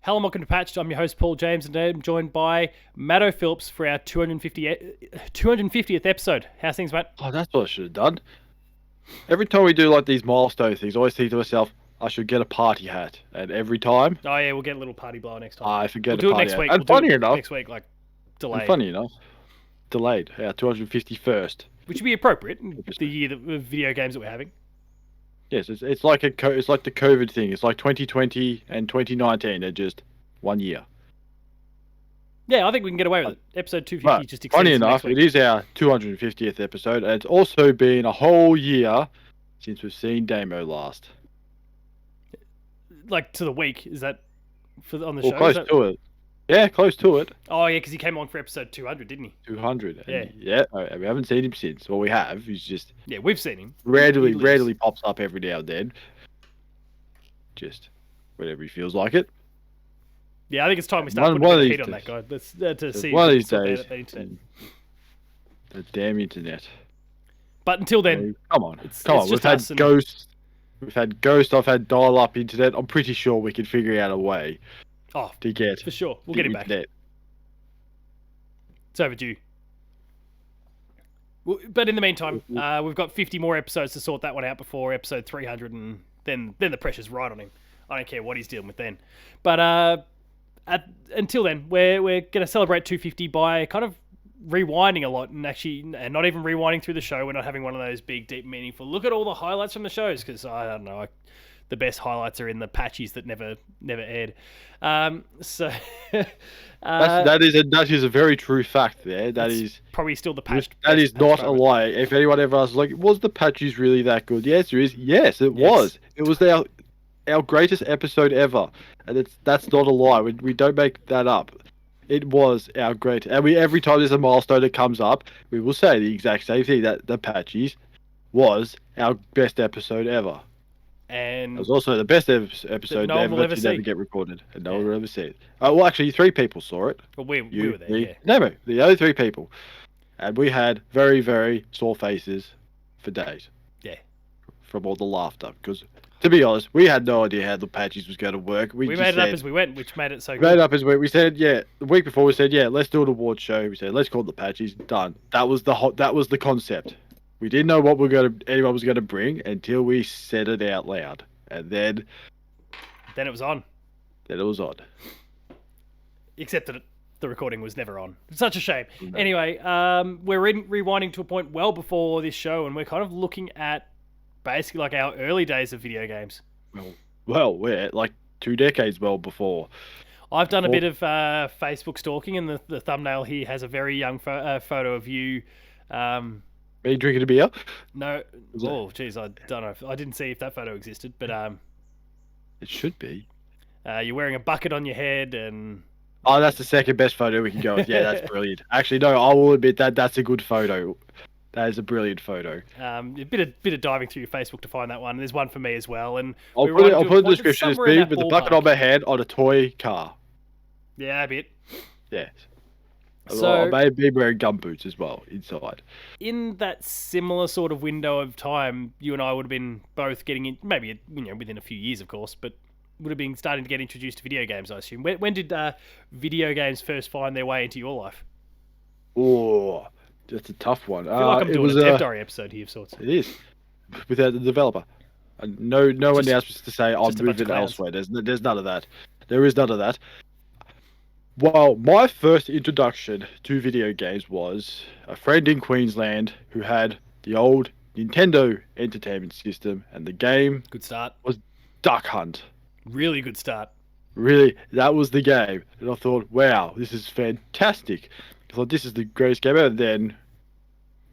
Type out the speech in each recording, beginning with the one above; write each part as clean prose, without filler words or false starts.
Hello and welcome to Patched. I'm your host, Paul James, and I'm joined by Matto Phillips for our 250th episode. How's things, Matt? Oh, that's what I should have done. Every time we do like these milestone things, I always think to myself, I should get a party hat. And every time, Oh, yeah, we'll get a little party blower next time. I forget We'll do a it party next hat. week. And We'll do funny it enough, next week, like, delayed. Delayed. Our 251st. Which would be appropriate in the year of video games that we're having. Yes, it's like it's like the COVID thing. It's like 2020 and 2019. They're just 1 year. Yeah, I think we can get away with it. Episode 250 just exceeds Funny next enough, week. it is our 250th episode, and it's also been a whole year since we've seen Damo last. Like, to the week, is that on the Or show? close to it. Yeah, close to it. Oh, yeah, because he came on for episode 200, didn't he? 200. Yeah. Yeah, we haven't seen him since. Well, we have. He's just Yeah, we've seen him. rarely pops up every now and then. Just whenever he feels like it. Yeah, I think it's time we start putting a heat on that guy. Let's to see one of these sort days. out the internet. The damn internet. But until then, come on. it's We've just had us and- Ghost. We've had Ghost. I've had dial-up internet. I'm pretty sure we can figure out a way to get for sure. We'll get him back. internet. It's overdue. But in the meantime, we've got 50 more episodes to sort that one out before episode 300, and then the pressure's right on him. I don't care what he's dealing with then. But until then, we're going to celebrate 250 by kind of rewinding a lot, and not even rewinding through the show. We're not having one of those big, deep, meaningful look at all the highlights from the shows, because I don't know, the best highlights are in the patches that never aired. So that is a very true fact. That is probably still the patch. That is not a lie. If anyone ever asks, like, was the patches really that good? The answer is yes. It was. It was our greatest episode ever, and that's not a lie. We don't make that up. It was our great, and every time there's a milestone that comes up, we will say the exact same thing, that the patches was our best episode ever. And it was also the best episode no one will ever never get recorded, and no one will ever see it. Well, actually, 3 people saw it. Well, we were there, yeah. No, the only 3 people, and we had very, very sore faces for days. Yeah, from all the laughter, because to be honest, we had no idea how the patches was going to work. We made it up as we went, which made it so good. Made it up as we said, the week before we said, let's do an award show. We said, let's call it the patches. Done. That was the concept. We didn't know what anyone was going to bring until we said it out loud, and then it was on. Then it was on. Except that the recording was never on. It's such a shame. No. Anyway, we're rewinding to a point well before this show, and we're kind of looking at basically like our early days of video games. Well, we're like 2 decades well before. I've done a bit of Facebook stalking, and the thumbnail here has a very young photo of you. Are you drinking a beer? No. Oh, jeez, I don't know. I didn't see if that photo existed, but it should be. You're wearing a bucket on your head, and oh, that's the second best photo we can go with. Yeah, that's brilliant. Actually, no, I will admit that's a good photo. That is a brilliant photo. A bit of diving through your Facebook to find that one. There's one for me as well, and I'll put a description as me with the bucket on my head on a toy car. Yeah, a bit. Yeah. So, I may be wearing gumboots as well inside. In that similar sort of window of time, you and I would have been both getting in, maybe within a few years, of course, but would have been starting to get introduced to video games, I assume. When did video games first find their way into your life? Oh, that's a tough one. I feel like I'm doing a Dev Diary episode here of sorts. It is, without the developer. No one else was to say I'm moving elsewhere. There's none of that. There is none of that. Well, my first introduction to video games was a friend in Queensland who had the old Nintendo Entertainment System, and the game good start was Duck Hunt. Really good start. Really, that was the game, and I thought, wow, this is fantastic. I thought this is the greatest game ever. And then,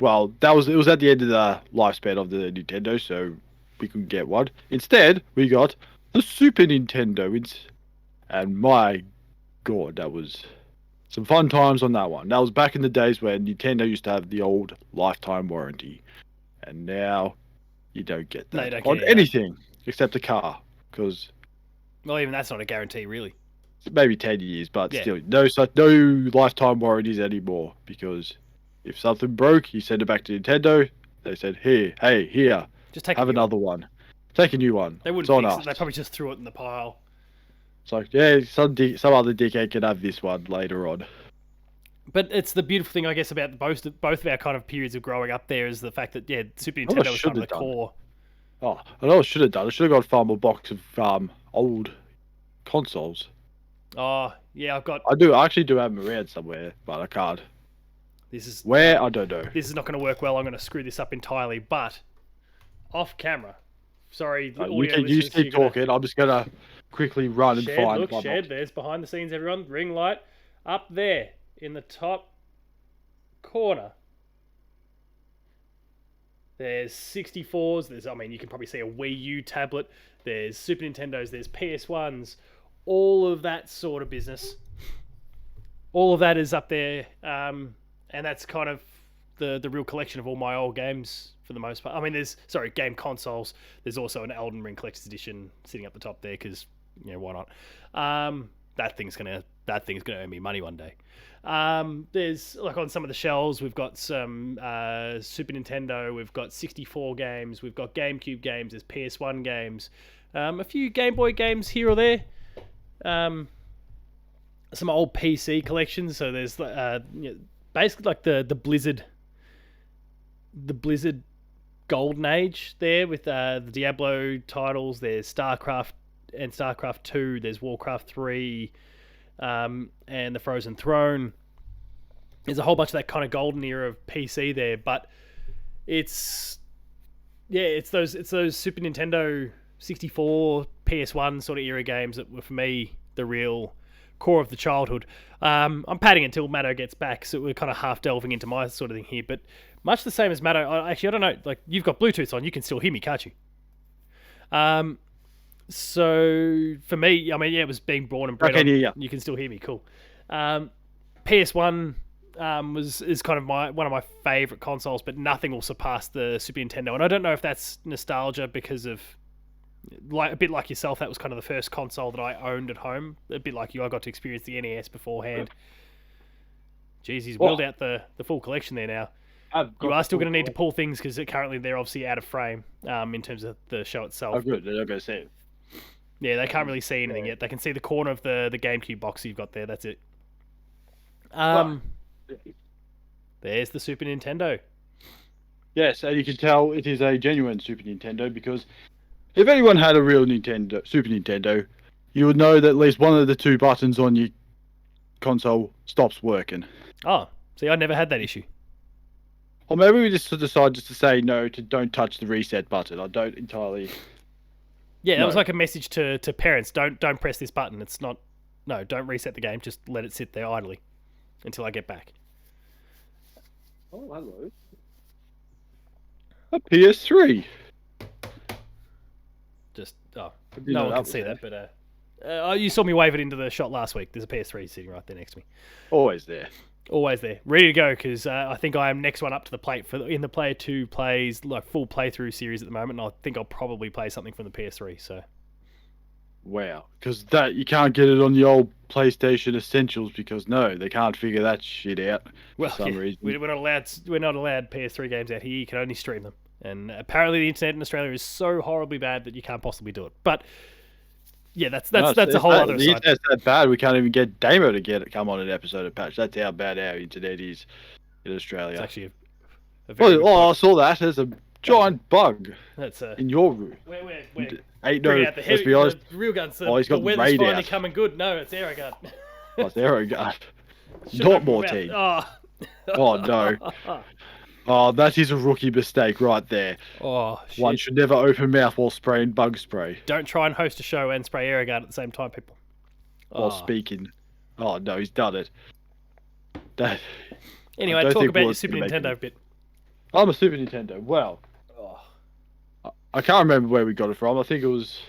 well, it was at the end of the lifespan of the Nintendo, so we couldn't get one. Instead, we got the Super Nintendo, and my God, that was some fun times on that one. That was back in the days when Nintendo used to have the old lifetime warranty, and now you don't get that on anything except a car, because even that's not a guarantee, really. Maybe 10 years, but still, no lifetime warranties anymore. Because if something broke, you send it back to Nintendo. They said, here, just have another one. Take a new one. They wouldn't fix it. They probably just threw it in the pile. It's like, yeah, some other dickhead can have this one later on. But it's the beautiful thing, I guess, about both of our kind of periods of growing up there is the fact that, yeah, Super Oh, I Nintendo was should kind of have the done. core. Oh, I know what I should have done. I should have got a farm a box of old consoles. Oh, yeah, I actually do have them around somewhere, but I can't. This is Where? I don't know. This is not going to work well. I'm going to screw this up entirely, but off camera. Sorry, audio You listeners, keep you're gonna- talking. I'm just gonna quickly run and Shed, find look, my Shed, box. there's behind the scenes, everyone. Ring light. Up there, in the top corner. There's 64s, you can probably see a Wii U tablet. There's Super Nintendos, there's PS1s. All of that sort of business. All of that is up there. And that's kind of the real collection of all my old games for the most part. I mean, game consoles. There's also an Elden Ring Collector's Edition sitting up the top there because, why not? That thing's gonna earn me money one day. There's like on some of the shelves, we've got some Super Nintendo, we've got 64 games, we've got GameCube games, there's PS1 games, a few Game Boy games here or there. Some old PC collections. So there's basically like the Blizzard Golden Age there with the Diablo titles. There's StarCraft and StarCraft 2. There's Warcraft 3, and the Frozen Throne. There's a whole bunch of that kind of golden era of PC there, but it's those Super Nintendo 64, PS1 sort of era games that were for me the real core of the childhood. I'm padding until Matto gets back, so we're kind of half delving into my sort of thing here, but much the same as Matto. I don't know, like, you've got Bluetooth on, you can still hear me, can't you? So for me, it was being born and bred. I can hear you. You can still hear me, cool. PS1 is kind of one of my favorite consoles, but nothing will surpass the Super Nintendo. And I don't know if that's nostalgia because of, like, a bit like yourself, that was kind of the first console that I owned at home. A bit like you, I got to experience the NES beforehand. Jeez, he's wheeled out the full collection there now. You are still going to need to pull things because currently they're obviously out of frame in terms of the show itself. Oh, good. They're not going to see it. Yeah, they can't really see anything yet. They can see the corner of the GameCube box you've got there. That's it. There's the Super Nintendo. Yes, and you can tell it is a genuine Super Nintendo because if anyone had a real Super Nintendo, you would know that at least one of the two buttons on your console stops working. Oh, see, I never had that issue. Or maybe we just decide just to say no to don't touch the reset button. I don't entirely. Yeah, that was like a message to parents. Don't press this button. It's not. No, don't reset the game. Just let it sit there idly until I get back. Oh, hello. A PS3. Just no one can see that, but you saw me wave it into the shot last week. There's a PS3 sitting right there next to me. Always there. Always there, ready to go, because I think I am next one up to the plate in the Player 2 plays, like, full playthrough series at the moment, and I think I'll probably play something from the PS3. So, wow, because that you can't get it on the old PlayStation Essentials because they can't figure that shit out for some reason. We're not allowed PS3 games out here. You can only stream them, and apparently the internet in Australia is so horribly bad that you can't possibly do it. But yeah, that's a whole other side. The internet's that bad, we can't even get Damo to come on an episode of Patch. That's how bad our internet is in Australia. It's actually a very good I saw that. There's a giant bug in your room. Where Ain't no, let's be honest. The real guns. He's got the weather's radar. finally coming good. No, it's Aerogun. Oh, it's Aerogun. Not more tea. Oh, no. Oh, that is a rookie mistake right there. Oh, shit. One should never open mouth while spraying bug spray. Don't try and host a show and spray Aerogun at the same time, people. While speaking. Oh, no, he's done it. Anyway, talk about your Super Nintendo bit. I'm a Super Nintendo. Well, I can't remember where we got it from. I think it was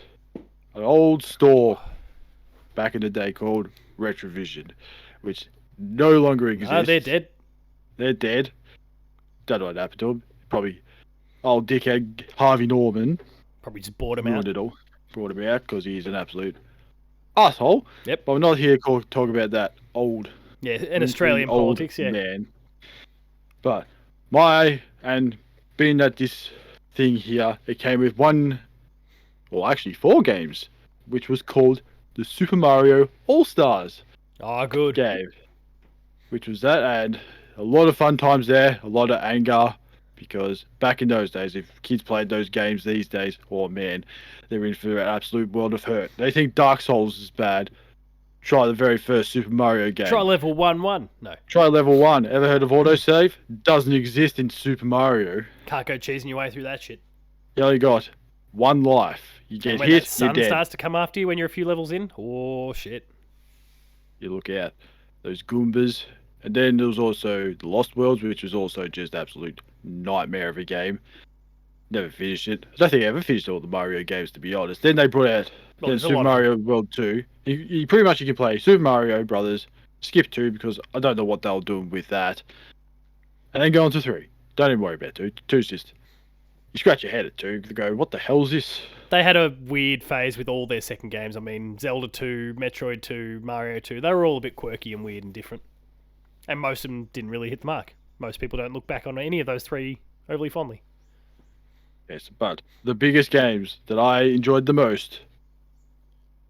an old store back in the day called Retrovision, which no longer exists. Oh, they're dead. They're dead. Don't know what happened to them. Probably old dickhead Harvey Norman. Probably just bought him out. Brought him out because he's an absolute asshole. Yep. But we're not here to talk about that old. Yeah, in Australian politics, yeah. Man. But being that this thing here, it came with 4 games, which was called the Super Mario All Stars Oh, good. game, which was that, and a lot of fun times there, a lot of anger, because back in those days, if kids played those games these days, oh man, they're in for an absolute world of hurt. They think Dark Souls is bad. Try the very first Super Mario game. Try level 1-1. No. Try level 1. Ever heard of autosave? Doesn't exist in Super Mario. Can't go cheesing your way through that shit. You only got one life. You And get when that hit, you're sun dead. starts to come after you when you're a few levels in, oh shit. You look out. Those Goombas. And then there was also the Lost Worlds, which was also just absolute nightmare of a game. Never finished it. I don't think I ever finished all the Mario games, to be honest. Then they brought out There's a Super lot of Mario World 2. You pretty much you can play Super Mario Brothers, skip 2 because I don't know what they were doing with that, and then go on to 3. Don't even worry about 2. 2's just, you scratch your head at 2, you go, what the hell is this? They had a weird phase with all their second games. I mean, Zelda 2, Metroid 2, Mario 2. They were all a bit quirky and weird and different. And most of them didn't really hit the mark. Most people don't look back on any of those 3 overly fondly. Yes, but the biggest games that I enjoyed the most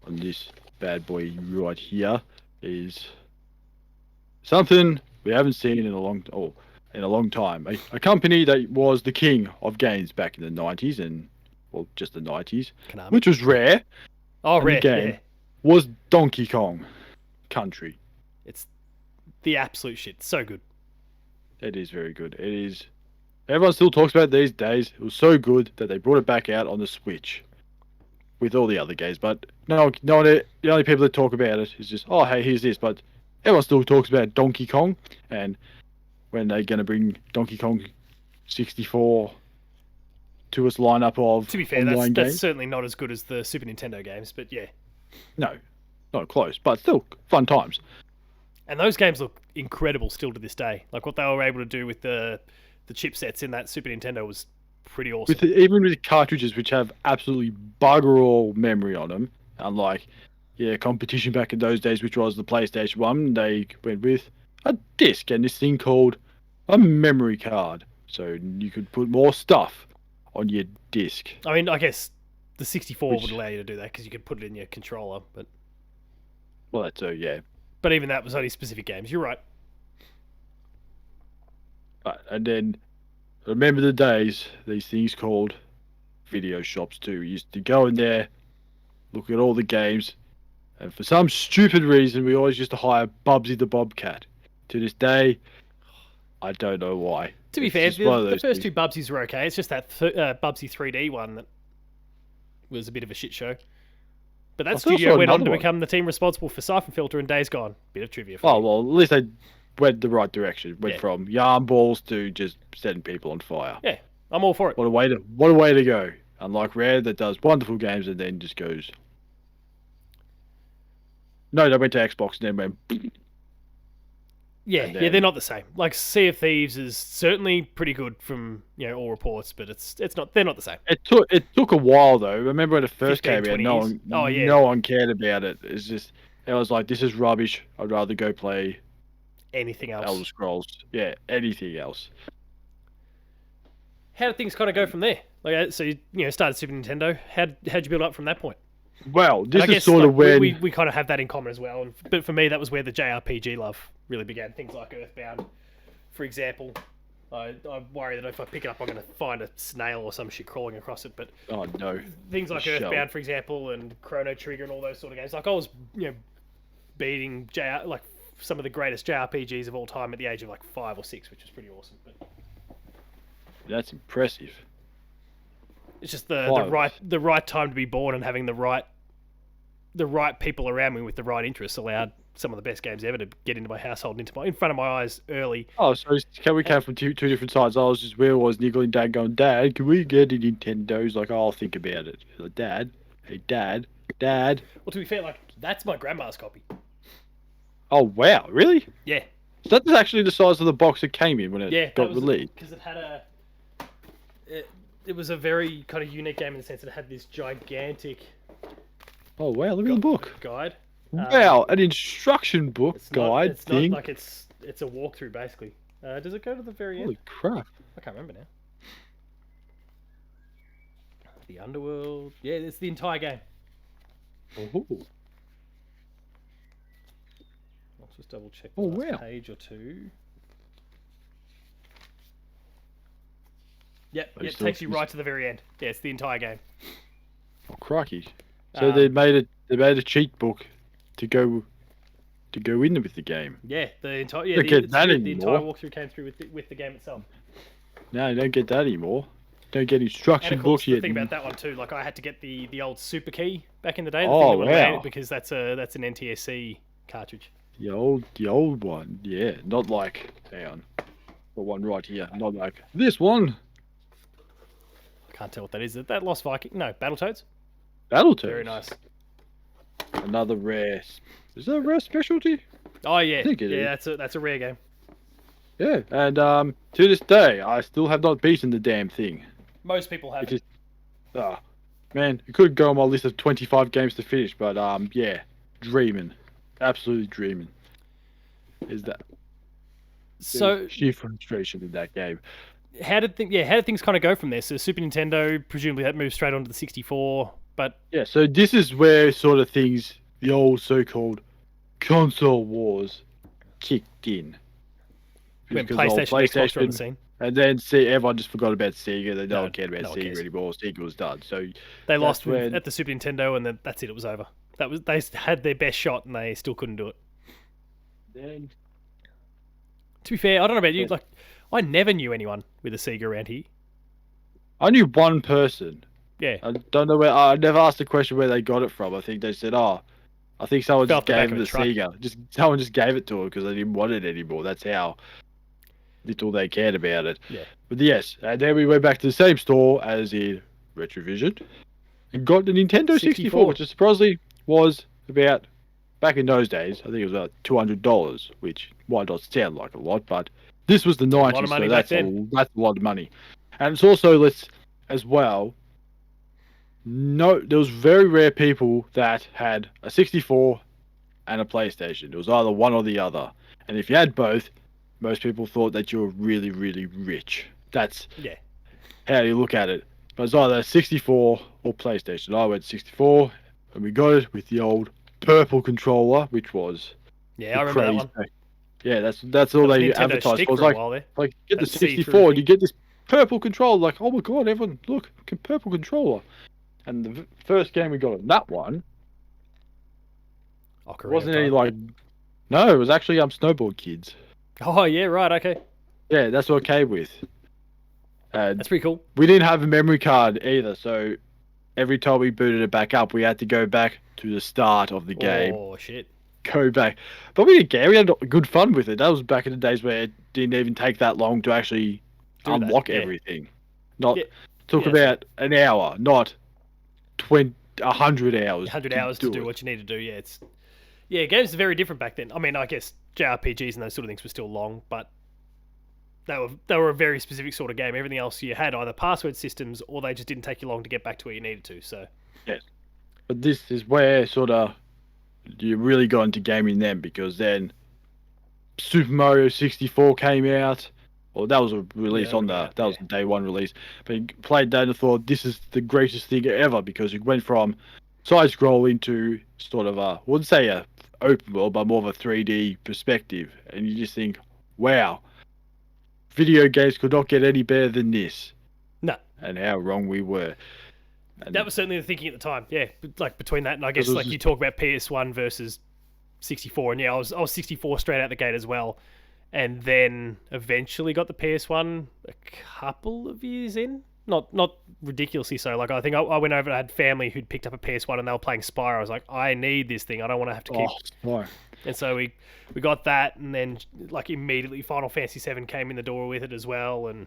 on this bad boy right here is something we haven't seen in a long time. A company that was the king of games back in the 90s and, well, just the 90s, Konami. which was rare. Oh, and rare. the game Yeah. was Donkey Kong Country. It's the absolute shit. So good. It is very good. It is. Everyone still talks about it these days. It was so good that they brought it back out on the Switch with all the other games. But no, the only people that talk about it is just, oh, hey, here's this. But everyone still talks about Donkey Kong and when they're going to bring Donkey Kong 64 to its lineup of To be fair, online that's games. certainly not as good as the Super Nintendo games, but yeah. No, not close, but still fun times. And those games look incredible still to this day. Like what they were able to do with the chipsets in that Super Nintendo was pretty awesome. Even with cartridges which have absolutely bugger all memory on them, unlike competition back in those days, which was the PlayStation 1, they went with a disc and this thing called a memory card, so you could put more stuff on your disc. I mean, I guess the 64 Which- would allow you to do that because you could put it in your controller, but Well, that's yeah. even that was only specific games. You're right. And then remember the days these things called video shops too. You used to go in there, look at all the games, and for some stupid reason we always used to hire Bubsy the Bobcat. To this day, I don't know why. To be It's fair, just one of the those first things. two Bubsies were okay. It's just that Bubsy 3D one that was a bit of a shit show. But that I still studio saw went on another to one. become the team responsible for Siphon Filter and Days Gone. Bit of trivia for Oh you. well, at least they went the right direction. Went Yeah. from yarn balls to just setting people on fire. Yeah, I'm all for it. What a way to go. Unlike Rare that does wonderful games and then just goes. No, they went to Xbox and then went. Yeah, and yeah, then- they're not the same. Like Sea of Thieves is certainly pretty good from all reports, but it's not. They're not the same. It took a while though. Remember when it first 15, came out, 20 no years. one Oh, yeah. no one cared about it. It's just it was like this is rubbish. I'd rather go play Anything else? Elder Scrolls. Yeah, anything else. How did things kind of go from there? Like, so you started Super Nintendo. How'd you build up from that point? Well, And this I is guess sort of when we kind of have that in common as well. But for me, that was where the JRPG love really began. Things like Earthbound, for example. I worry that if I pick it up, I'm going to find a snail or some shit crawling across it. But oh no, things like Shell. Earthbound, for example, and Chrono Trigger and all those sort of games. Like I was, beating like some of the greatest JRPGs of all time at the age of like 5 or 6, which was pretty awesome. But that's impressive. it's just the Five. right time to be born and having the right people around me with the right interests allowed some of the best games ever to get into my household and in front of my eyes early. Oh, so can we come from two different sides? I was just where I was niggling Dad going, Dad, can we get a Nintendo? He's like, oh, I'll think about it. He's like, Dad, hey Dad. Well, to be fair, like that's my grandma's copy. Oh wow, really? Yeah, So that's actually the size of the box it came in when it yeah, got released. because it had it was a very kind of unique game in the sense that it had this gigantic Oh wow, look at the book. guide. Wow, an instruction book It's not, guide it's thing. not like it's a walkthrough basically. Does it go to the very Holy end? crap. I can't remember now. The Underworld. Yeah, it's the entire game. Ooh. double check the Oh, last wow. page or two. Yep, But it takes you right to the very end. Yeah, it's the entire game. Oh, crikey! So they made a cheat book to go in with the game. Yeah, the entire You don't get it's that true, the entire anymore. walkthrough came through with the game itself. No, you don't get that anymore. Don't get And instruction of course, books the yet. thing about that one too, like I had to get the old super key back in the day. The Oh, thing that would allow wow. it, because that's an NTSC cartridge. The old one, yeah. Not like, hang on, the one right here. Not like this one. I can't tell what that is. Is that Lost Viking? No, Battletoads. Battletoads. Very nice. Another rare. Is that a rare specialty? Oh yeah, I think it yeah. is. That's a rare game. Yeah, and to this day, I still have not beaten the damn thing. Most people have. It is, man, it could go on my list of 25 games to finish, but yeah, dreaming, absolutely dreaming. Is that So sheer frustration in that game? how did things kind of go from there? So Super Nintendo, presumably that moved straight onto the 64, but Yeah, so this is where sort of things, the old so-called console wars, kicked in. when Because old PlayStation and Xbox were on the scene, and then see everyone just forgot about Sega. They No, don't care about no one Sega cares. anymore. Sega was done. So they lost when- at the Super Nintendo, and then that's it. It was over. They had their best shot, and they still couldn't do it. then To be fair, I don't know about you. Yeah. Like, I never knew anyone with a Sega around here. I knew one person. Yeah, I don't know where. I never asked the question where they got it from. I think they said, "Oh, I think someone Fell just off the back gave of them a the truck. Sega. Someone just gave it to them because they didn't want it anymore. That's how little they cared about it." Yeah. But yes, and then we went back to the same store as in Retrovision and got the Nintendo 64, which surprisingly was about, back in those days, I think it was about $200, which might not sound like a lot, but this was the lot 90s, of money so back that's then. that's a lot of money. And it's also, as well, no, there was very rare people that had a 64 and a PlayStation. It was either one or the other. And if you had both, most people thought that you were really, really rich. That's yeah. how you look at it. But it's either 64 or PlayStation. I went 64, and we got it with the old purple controller, which was Yeah, I remember that one. crazy. Yeah, that's all That was they Nintendo advertised shtick for. It was for a like, while there. get the That see-through 64 and you thing. get this purple controller. Like, oh my god, everyone, look, purple controller. And the first game we got on that one Ocarina of wasn't any Time. like, no, it was actually Snowboard Kids. Oh yeah, right. Okay, Yeah, that's what it came with. And that's pretty cool. we didn't have a memory card either, so every time we booted it back up, we had to go back to the start of the game. Oh shit. Go back. But we didn't care. We had good fun with it. That was back in the days where it didn't even take that long to actually Do that, unlock yeah. everything. Not Yeah, took yeah, about an hour, not 100 hours. 100 hours to do it. what you need to do. Yeah, games are very different back then. I mean, I guess JRPGs and those sort of things were still long, but they were a very specific sort of game. Everything else you had either password systems or they just didn't take you long to get back to where you needed to. So Yes. But this is where sort of you really got into gaming then, because then Super Mario 64 came out. Well, that was a release Yeah, I on remember that was a day one release. But you played that and thought this is the greatest thing ever, because it went from side scrolling to sort of I wouldn't say a open world, but more of a 3D perspective. And you just think, wow, video games could not get any better than this. no, And how wrong we were. And that was certainly the thinking at the time. Yeah, like between that and I guess it was like you talk about PS1 versus 64, and yeah, I was 64 straight out the gate as well, and then eventually got the PS1 a couple of years in. Not ridiculously so. Like I think I went over and I had family who'd picked up a PS1 and they were playing Spyro. I was like, I need this thing. I don't want to have to keep. no. And so we got that, and then like immediately Final Fantasy VII came in the door with it as well, and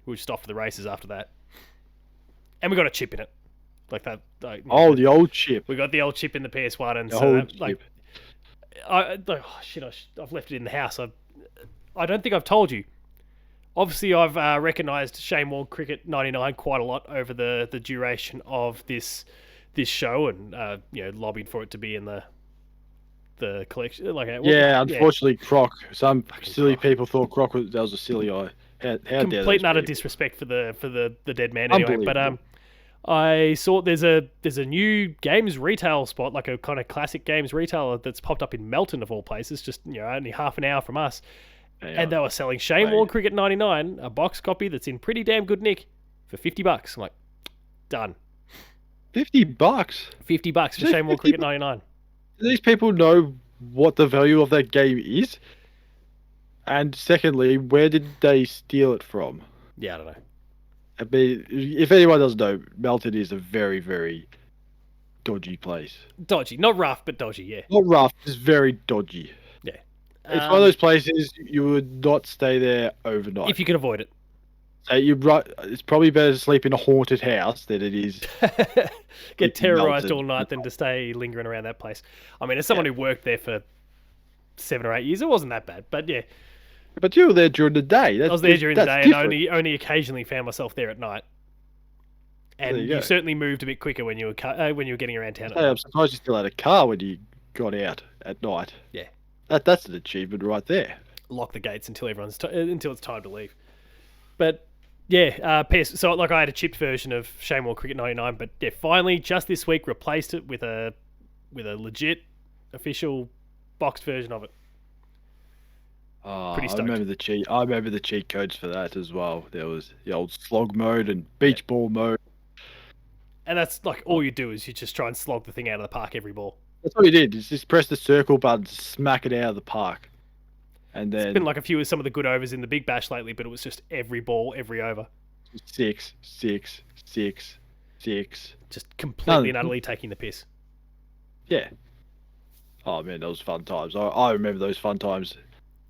we were just off to the races after that. And we got a chip in it, like that. Like, Oh, the old chip. we got the old chip in the PS1, and The so old that, like, chip. oh shit, I've left it in the house. I don't think I've told you. Obviously, I've recognised Shane Warne Cricket 99 quite a lot over the duration of this show, and lobbied for it to be in the collection. Like, Yeah, unfortunately, Croc. Some silly Croc. people thought Croc was a silly eye. How dare complete and utter those people? disrespect for the dead man. Anyway, but Unbelievable. I saw there's a new games retail spot, like a kind of classic games retailer that's popped up in Melton of all places, just only half an hour from us, and they were selling Shane Warne Cricket 99, a box copy that's in pretty damn good nick, for $50. I'm like, done. $50. $50 for Shane Warne Cricket 99. Do these people know what the value of that game is? And secondly, where did they steal it from? Yeah, I don't know. I mean, if anyone doesn't know, Melton is a very, very dodgy place. Dodgy, not rough, but dodgy. Yeah, Not rough, just very dodgy. yeah. It's one of those places you would not stay there overnight. If you can avoid it. So it's probably better to sleep in a haunted house than it is get terrorized all night than to stay lingering around that place. I mean, as someone who worked there for 7 or 8 years, it wasn't that bad. But yeah, but you were there during the day. I was there during the day, different. And only occasionally found myself there at night. And you certainly moved a bit quicker when you were getting around town. I'm surprised you still had a car when you got out at night. Yeah, that's an achievement right there. Lock the gates until until it's time to leave. But yeah, PS. So like I had a chipped version of Shane Warne Cricket 99, but yeah, finally just this week replaced it with a legit official boxed version of it. Pretty stoked. I remember the cheat codes for that as well. There was the old slog mode and beach ball mode. And that's like all you do is you just try and slog the thing out of the park every ball. That's all you did. Is just press the circle button, smack it out of the park. And then it's been like a few of some of the good overs in the Big Bash lately, but it was just every ball, every over. 6, 6, 6, 6. Just completely and utterly taking the piss. Yeah. Oh man, those fun times. I remember those fun times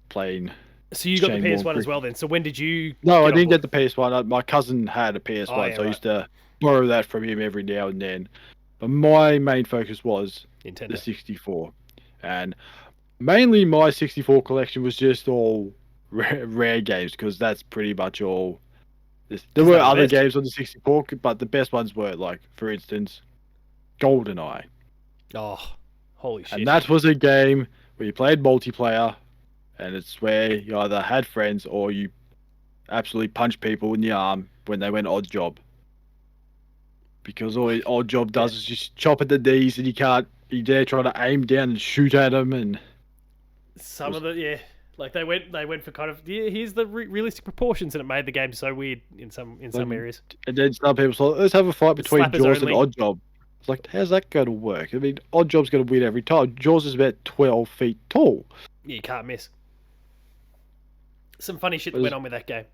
playing. So you got the PS1 as well then. So when did you? No, I didn't get the PS1. My cousin had a PS1, so right. I used to borrow that from him every now and then. But my main focus was Nintendo. The 64, and mainly my 64 collection was just all rare games because that's pretty much all. There were other games on the 64, but the best ones were, like, for instance, GoldenEye. Oh, holy shit! And that was a game where you played multiplayer, and it's where you either had friends or you absolutely punched people in the arm when they went odd job. Because all odd job does is just chop at the knees, and you can't be there trying to aim down and shoot at them. And like they went for kind of here's the realistic proportions, and it made the game so weird in some areas. And then some people thought, let's have a fight between Jaws and Odd Job. It's like, how's that going to work? I mean, Odd Job's going to win every time. Jaws is about 12 feet tall. Yeah, you can't miss. Some funny shit that went on with that game.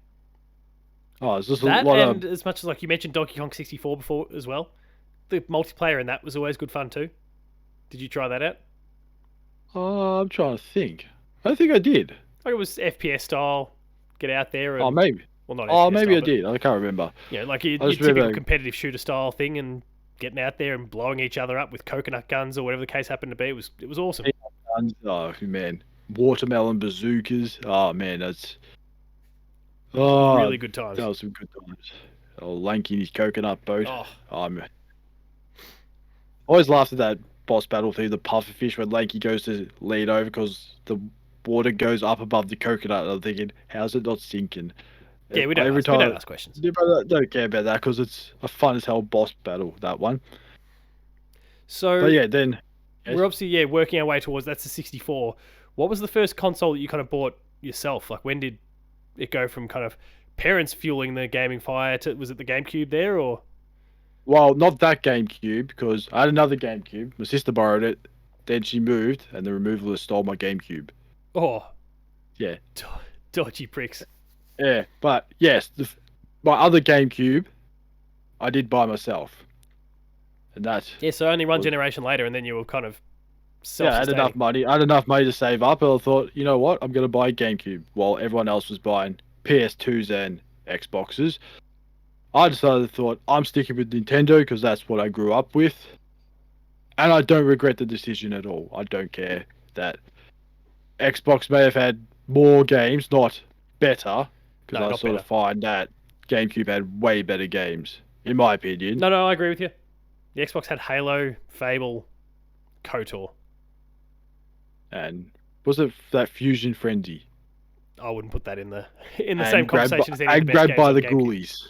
Oh, it's just that, and as much as like you mentioned Donkey Kong 64 before as well, the multiplayer in that was always good fun too. Did you try that out? I'm trying to think. I think I did. Like it was FPS style. Get out there. And, maybe. Well, not. FPS maybe style, I did. I can't remember. Yeah, like your typical competitive shooter style thing, and getting out there and blowing each other up with coconut guns or whatever the case happened to be. It was awesome. Oh man, watermelon bazookas. Oh man, that's. Oh, really good times. That was some good times. Oh, Lanky in his coconut boat. I always laughed at that boss battle through the pufferfish when Lanky goes to lean over because the water goes up above the coconut. And I'm thinking, how's it not sinking? Yeah, we don't ask questions. I don't care about that because it's a fun as hell boss battle, that one. So, but yeah, then we're obviously working our way towards that's the 64. What was the first console that you kind of bought yourself? Like when did it go from kind of parents fueling the gaming fire to, was it the GameCube there or? Well, not that GameCube because I had another GameCube. My sister borrowed it. Then she moved and the removalist stole my GameCube. Oh. Yeah. Dodgy pricks. Yeah, but yes, my other GameCube I did buy myself. And that. Yeah, so only one generation later and then you were kind of I had enough money. I had enough money to save up, and I thought, you know what, I'm going to buy a GameCube while everyone else was buying PS2s and Xboxes. I thought, I'm sticking with Nintendo because that's what I grew up with. And I don't regret the decision at all. I don't care that Xbox may have had more games, not better, because I sort of find that GameCube had way better games, in my opinion. No, I agree with you. The Xbox had Halo, Fable, KOTOR. And was it that Fusion Frenzy? I wouldn't put that in the same conversation as any of the best grabbed games by on the GameCube. ghoulies.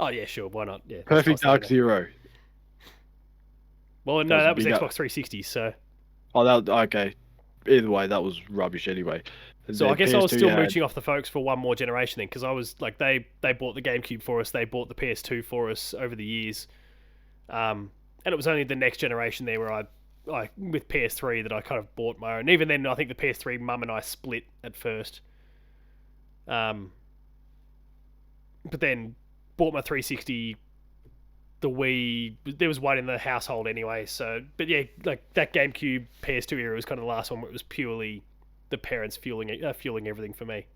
Oh yeah, sure, why not? Yeah, that's Perfect what I was Dark thinking Zero. of. Well, That no, was a that was big Xbox 360. So, Oh, that okay. Either way, that was rubbish anyway. And so I then guess I was PS2 still you had. mooching off the folks for one more generation then, because I was like, they bought the GameCube for us, they bought the PS2 for us over the years, and it was only the next generation there where I with PS3 that I kind of bought my own. Even then, I think the PS3 mum and I split at first. But then bought my 360. The Wii, there was one in the household anyway. So, but yeah, like that GameCube PS2 era was kind of the last one where it was purely the parents fueling everything for me.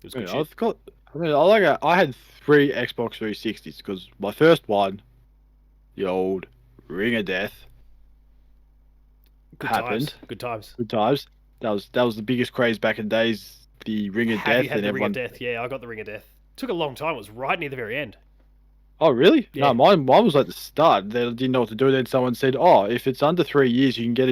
It was good shit. I had 3 Xbox 360s because my first one, the old Ring of Death, Good happened. times. Good times. Good times. That was the biggest craze back in the days. The Ring of Have you Death, had and the Ring of everyone. Death? Yeah, I got the Ring of Death. Took a long time. It was right near the very end. Oh really? Yeah. No, mine was at the start. They didn't know what to do. Then someone said, "Oh, if it's under 3 years, you can get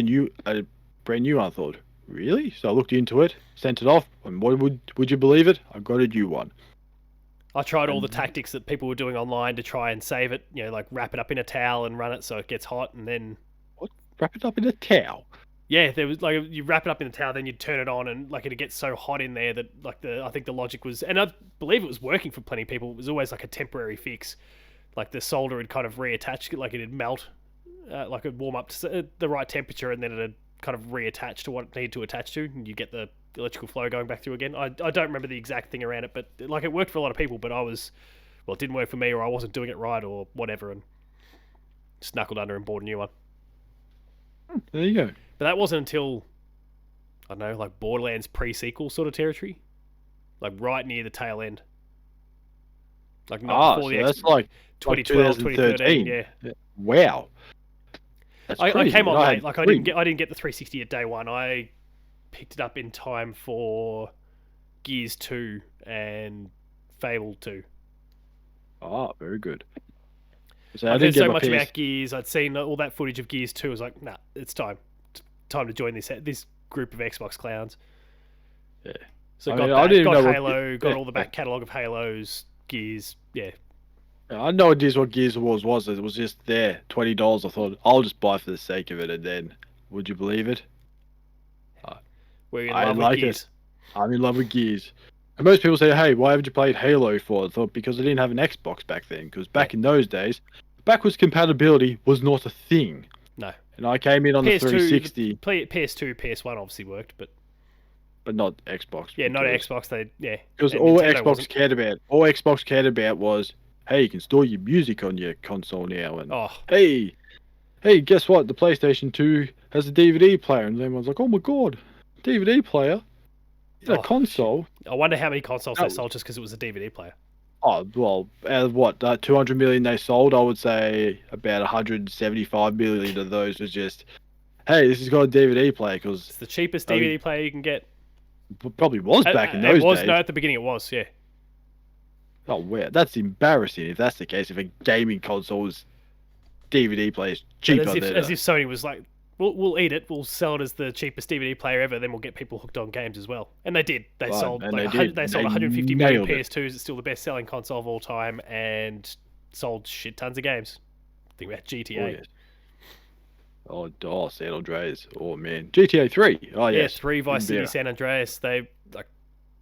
a brand new one." I thought, really? So I looked into it, sent it off, and what would you believe it? I got a new one. I tried all the And tactics that people were doing online to try and save it. You know, like wrap it up in a towel and run it so it gets hot, and then what? Wrap it up in a towel. yeah, there was like you wrap it up in the towel, then you'd turn it on, and like it'd get so hot in there that like I think the logic was, and I believe it was working for plenty of people. It was always like a temporary fix. Like the solder had kind of reattached, like it'd melt, like it'd warm up to the right temperature, and then it'd kind of reattach to what it needed to attach to, and you get the electrical flow going back through again. I don't remember the exact thing around it, but like it worked for a lot of people, but it didn't work for me, or I wasn't doing it right, or whatever, and just knuckled under and bought a new one. There you go. But that wasn't until, I don't know, like Borderlands pre-sequel sort of territory, like right near the tail end. Like not before So the that's like 2012, 2013, 2013. yeah. Wow. That's I crazy. came on I late. had Like three. I didn't get the 360 at day one. I picked it up in time for Gears 2 and Fable 2. Oh, very good. So I I've didn't heard get so my much PS. about Gears. I'd seen all that footage of Gears 2. I was like, nah, it's time. It's time to join this group of Xbox clowns. Yeah. So I got mean, that, I didn't got know what- Halo, got yeah, all the back catalogue of Halos, Gears, yeah. I know what Gears of War was. It was just there, $20. I thought I'll just buy for the sake of it, and then, would you believe it? We're in I love with like Gears. it. I'm in love with Gears. And most people say, "Hey, why haven't you played Halo 4?" I thought because I didn't have an Xbox back then. Because back in those days, backwards compatibility was not a thing. No. And I came in on the PS2, 360, PS2, PS1 obviously worked, but but not Xbox. yeah, not Xbox. Because and all Nintendo Xbox wasn't. cared about was, hey, you can store your music on your console now, and Oh, hey, guess what? The PlayStation 2 has a DVD player, and everyone's like, oh my god, DVD player in a Oh, console. I wonder how many consoles they That- sold just because it was a DVD player. Oh well, out of what 200 million they sold, I would say about 175 million of those was just, hey, this has got a DVD player because It's the cheapest DVD player you can get. probably was back in those It was days. no, at the beginning it was. Yeah, Oh wow, that's embarrassing if that's the case. If a gaming console's DVD player is cheaper as than if Sony was like, we'll eat it, we'll sell it as the cheapest DVD player ever, then we'll get people hooked on games as well. And they did. They Right, sold and like, they did. they sold They 150 million nailed it. PS2s. It's still the best selling console of all time, and sold shit tons of games. Think about GTA. Oh, yes. San Andreas. Oh man, GTA 3. Oh Yeah, yes, 3 Vice Even City, better. San Andreas. They like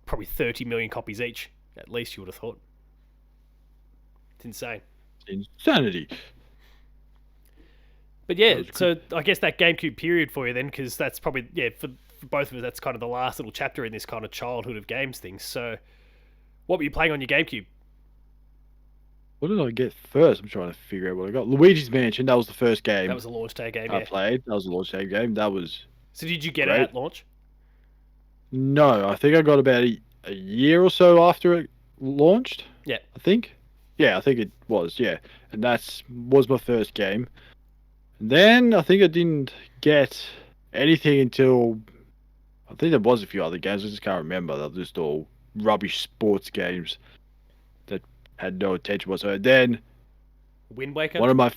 probably 30 million copies each. At least you would have thought. It's insane. Insanity. But yeah, That was so I guess that GameCube period for you then, because that's probably for both of us, that's kind of the last little chapter in this kind of childhood of games thing. So, what were you playing on your GameCube? What did I get first? I'm trying to figure out what I got. Luigi's Mansion. That was the first game That was a launch day game, I yeah. played. That was a launch day game. That was So did you get Great. it at launch? no. I think I got about a year or so after it launched. Yeah. I think. Yeah, I think it was. Yeah, and was my first game. And then I think I didn't get anything until I think there was a few other games. I just can't remember. They're just all rubbish sports games that had no attention whatsoever. Then Wind Waker? one of my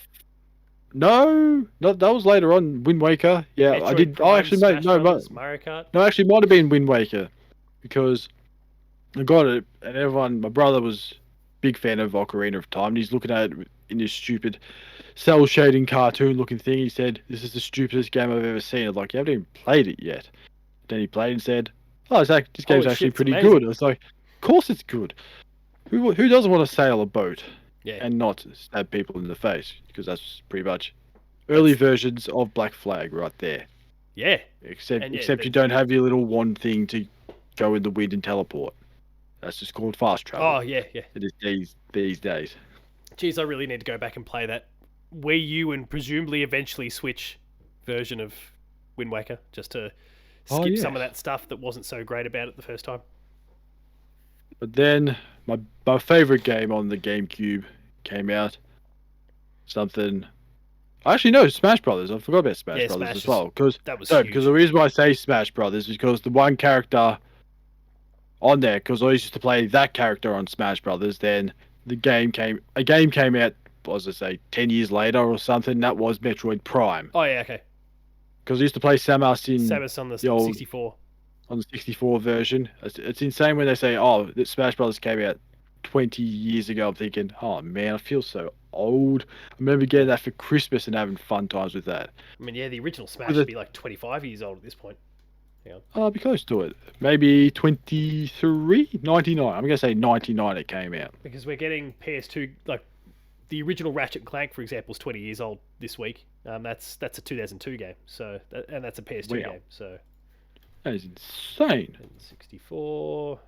no, that was later on. Wind Waker. Yeah, I Metroid did. Prime, I actually made Smash no, Brothers, Mario Kart? no. Actually, it might have been Wind Waker because I got it, and everyone, my brother was big fan of Ocarina of Time. And he's looking at it in this stupid cell shading cartoon looking thing. He said, "This is the stupidest game I've ever seen." I was like, "You haven't even played it yet." Then he played and said, "Oh, this game's Holy actually shit, it's pretty amazing. good." I was like, "Of course it's good. Who doesn't want to sail a boat Yeah. and not stab people in the face? Because that's pretty much early That's- versions of Black Flag right there. Yeah. Except And yeah, except you don't have your little wand thing to go in the wind and teleport. That's just called fast travel. Oh, yeah, yeah. It is these days. Geez, I really need to go back and play that Wii U and presumably eventually Switch version of Wind Waker just to skip some of yes. that stuff that wasn't so great about it the first time. But then my favorite game on the GameCube came out. Something. Actually, no, Smash Brothers. I forgot about Smash Yeah, Brothers Smash as well. that was Because huge. the reason why I say Smash Brothers is because the one character on there, because I used to play that character on Smash Brothers. Then a game came out. What was I say 10 years later or something? That was Metroid Prime. Oh, yeah, okay. Because I used to play Samus in Samus on the the old 64. on the 64 version. It's insane when they say, "Oh, that Smash Brothers came out 20 years ago." I'm thinking, "Oh man, I feel so old." I remember getting that for Christmas and having fun times with that. I mean, yeah, the original Smash With should it, be like 25 years old at this point. Yeah. I'll be close to it. Maybe 23, 99. I'm gonna say 99. It came out. Because we're getting PS2, like the original Ratchet and Clank, for example, is 20 years old this week. That's a 2002 game, so and that's a PS2 Wow, game. So that is insane. and 64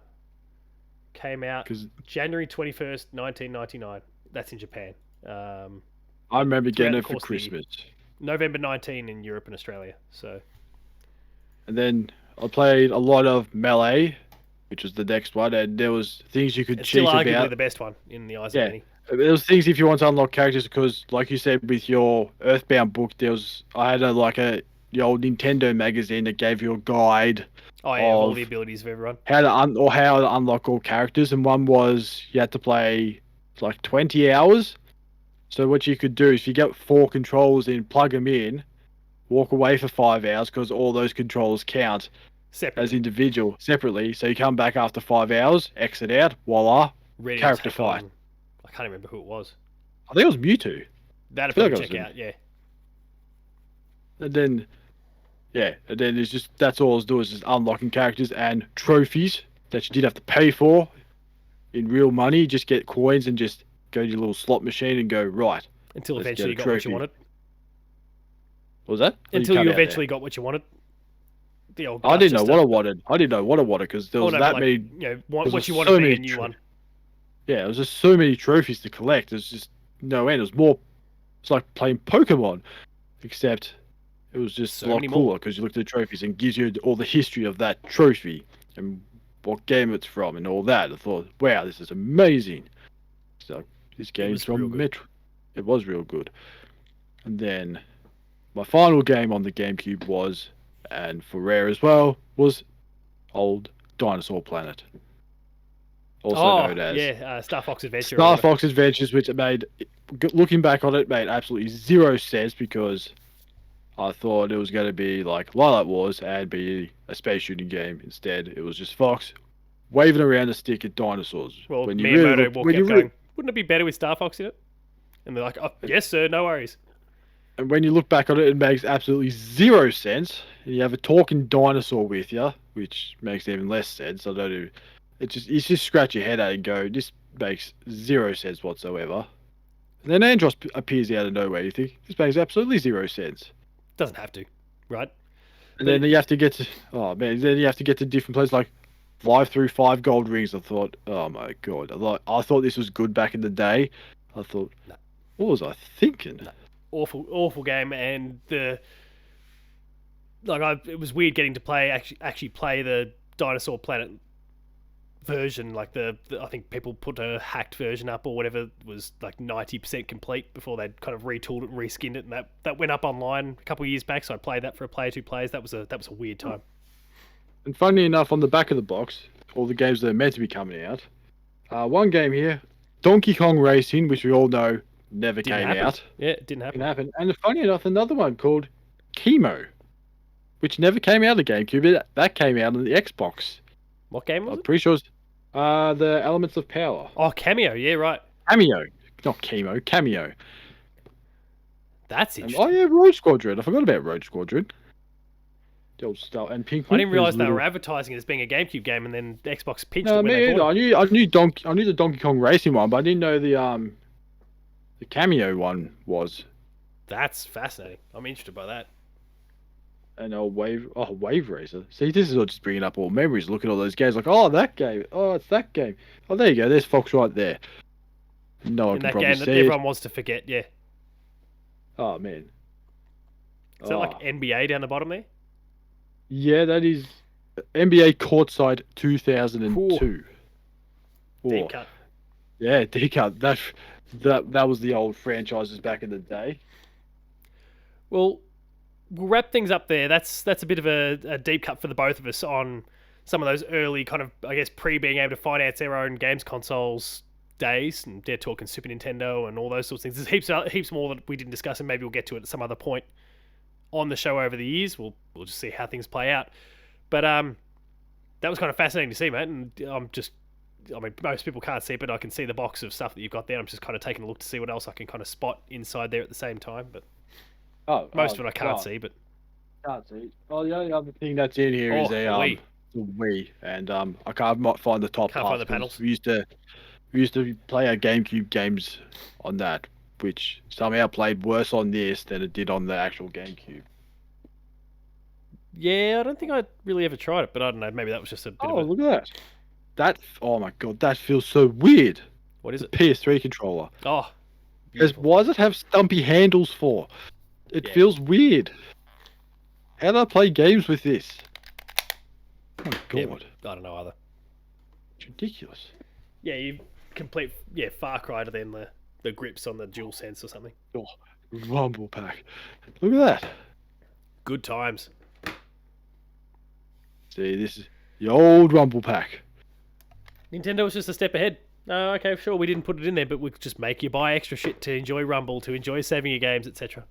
came out Because January 21st, 1999. That's in Japan. I remember Throughout getting the it for course of the year. Christmas, November 19 in Europe and Australia. So and then I played a lot of Melee, which was the next one, and there was things you could it's still cheat arguably about. the best one in the eyes of Yeah, many. there was things if you want to unlock characters because, like you said, with your Earthbound book, I had the old Nintendo magazine that gave you a guide Oh yeah, of all the of abilities of everyone. how to unlock all characters, and one was you had to play like 20 hours. So what you could do is you get 4 controllers in, plug them in, walk away for 5 hours because all those controllers count as Separately, individual separately. So you come back after 5 hours, exit out, voila, ready to character take fight. on. I can't remember who it was. I think it was Mewtwo. That'd feel like probably I was check in- out. Yeah. And then, yeah, and then it's just that's all I was doing is just unlocking characters and trophies that you did have to pay for in real money. Just get coins and just go to your little slot machine and go right. Until Let's eventually you get a got what you trophy. wanted. What was that? Until you eventually got what you wanted. The old. I didn't know gacha what I stuff. wanted. I didn't know what I wanted because there Oh was no, that but like, many. you know, There what was you so wanted being many a new one. Yeah, it was just so many trophies to collect. There's just no end. It was more. It's like playing Pokemon, except it was just So a lot many more. cooler because you look at the trophies and gives you all the history of that trophy and what game it's from and all that. I thought, wow, this is amazing. So this game's was real from good. Metro. It was real good. And then my final game on the GameCube was, and for Rare as well, was old Dinosaur Planet, also known as Star Fox Adventure. or Star whatever. Fox Adventures, which looking back on it, made absolutely zero sense because I thought it was going to be like Lilac Wars and be a space shooting game. Instead, it was just Fox waving around a stick at dinosaurs. Well, when you me and really Moto look, walk when up you going, wouldn't it be better with Star Fox in it? And they're like, oh, yes, sir, no worries. and when you look back on it, it makes absolutely zero sense. And you have a talking dinosaur with you, which makes even less sense. I don't know. You just scratch your head at it and go, this makes zero sense whatsoever. And then Andros appears out of nowhere. You think this makes absolutely zero sense. Doesn't have to, right? And then you have to get to then you have to get to different places like 5 gold rings. I thought, oh my god, I thought this was good back in the day. I thought, No. what was I thinking? No. Awful game, and it was weird getting to actually play the Dinosaur Planet version. Like I think people put a hacked version up or whatever, was like 90% complete before they'd kind of retooled it and reskinned it, and that went up online a couple of years back. So I played that for a player 2 players. That was a weird time. And funny enough, on the back of the box, all the games that are meant to be coming out, one game here, Donkey Kong Racing, which we all know never Didn't came happen. out. Yeah, it didn't happen. Didn't happen. And funny enough, another one called Chemo, which never came out of the GameCube. That came out on the Xbox. What game was I'm it? pretty sure it's The Elements of Power. Oh, Cameo. Yeah, right. Cameo. Not chemo, Cameo. That's And, interesting. oh yeah, Rogue Squadron. I forgot about Rogue Squadron. The old stuff. And Pinkman. I didn't realize they little... were advertising it as being a GameCube game, and then Xbox pinched No, it when me they either. bought it. I knew the Donkey Kong Racing one, but I didn't know the Cameo one was. That's fascinating. I'm interested by that. And Wave Racer. See, this is all just bringing up all memories. Look at all those games. Like, oh, that game. Oh, it's that game. Oh, there you go. There's Fox right there. No one In can that probably game see that it. everyone wants to forget, yeah. Oh man. Is that like NBA down the bottom there? Yeah, that is NBA Courtside 2002. Deep Oh, cut. yeah, D-Cut. That was the old franchises back in the day. Well, we'll wrap things up there. That's a bit of a deep cut for the both of us on some of those early kind of, I guess, being able to finance their own games consoles days. And they're talking Super Nintendo and all those sorts of things. There's heaps more that we didn't discuss, and maybe we'll get to it at some other point on the show over the years. We'll just see how things play out. But that was kind of fascinating to see, mate. And I mean, most people can't see it, but I can see the box of stuff that you've got there. I'm just kind of taking a look to see what else I can kind of spot inside there at the same time. But most of it I can't see, but Can't see. Oh, the only other thing that's in here is the the Wii, and I might find the top Can't half find the because panels. we used to play our GameCube games on that, which somehow played worse on this than it did on the actual GameCube. yeah, I don't think I really ever tried it, but I don't know. Maybe that was just a bit of a... Look at that! Oh my god, that feels so weird. What is it? PS3 controller. Oh, Why does it have stumpy handles for? It Yeah. feels weird. How do I play games with this? Oh my god, I don't know either. it's ridiculous. Yeah, you complete Far Cry to then the grips on the DualSense or something. Oh, Rumble Pack. Look at that. Good times. See, this is the old Rumble Pack. Nintendo was just a step ahead. Oh, okay, sure, we didn't put it in there, but we could just make you buy extra shit to enjoy Rumble, to enjoy saving your games, etc.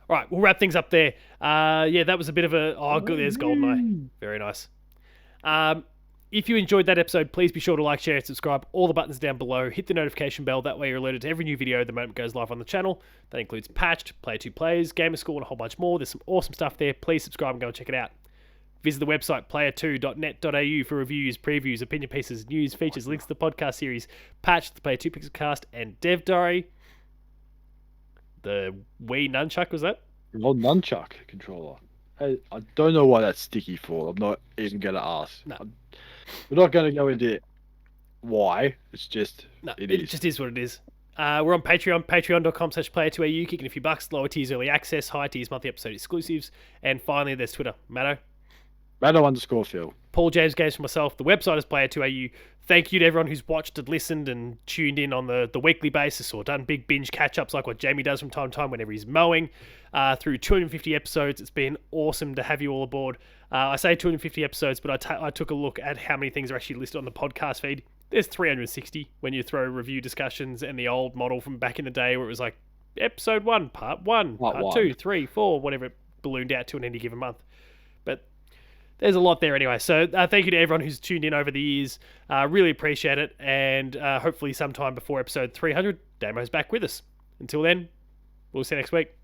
All right, we'll wrap things up there. Yeah, that was a bit of a... Oh, good, there's GoldenEye. Very nice. If you enjoyed that episode, please be sure to like, share, and subscribe. All the buttons down below. Hit the notification bell. That way you're alerted to every new video the moment it goes live on the channel. That includes Patched, Player 2 Plays, Gamer School, and a whole bunch more. There's some awesome stuff there. Please subscribe and go and check it out. Visit the website player2.net.au for reviews, previews, opinion pieces, news, features, links to the podcast series, Patched, the Player 2 Pixel Cast, and Dev Diary. The Wii Nunchuck, was that? The old nunchuck controller. I don't know why that's sticky for. I'm not even going to ask. No. We're not going to go into why. It's just... No, it it is. just is what it is. We're on Patreon, patreon.com/player2au, kicking a few bucks, lower tiers early access, higher tiers monthly episode exclusives, and finally there's Twitter. Matto. Matto_Phil. Paul James Games for myself. The website is player2au. Thank you to everyone who's watched and listened and tuned in on the weekly basis or done big binge catch-ups like what Jamie does from time to time whenever he's mowing. Through 250 episodes, it's been awesome to have you all aboard. I say 250 episodes, but I took a look at how many things are actually listed on the podcast feed. There's 360 when you throw review discussions and the old model from back in the day where it was like episode 1, part 1, part 2, 3, 4, whatever it ballooned out to in any given month. But there's a lot there anyway. So thank you to everyone who's tuned in over the years. Really appreciate it. And hopefully sometime before episode 300, Damo's back with us. Until then, we'll see you next week.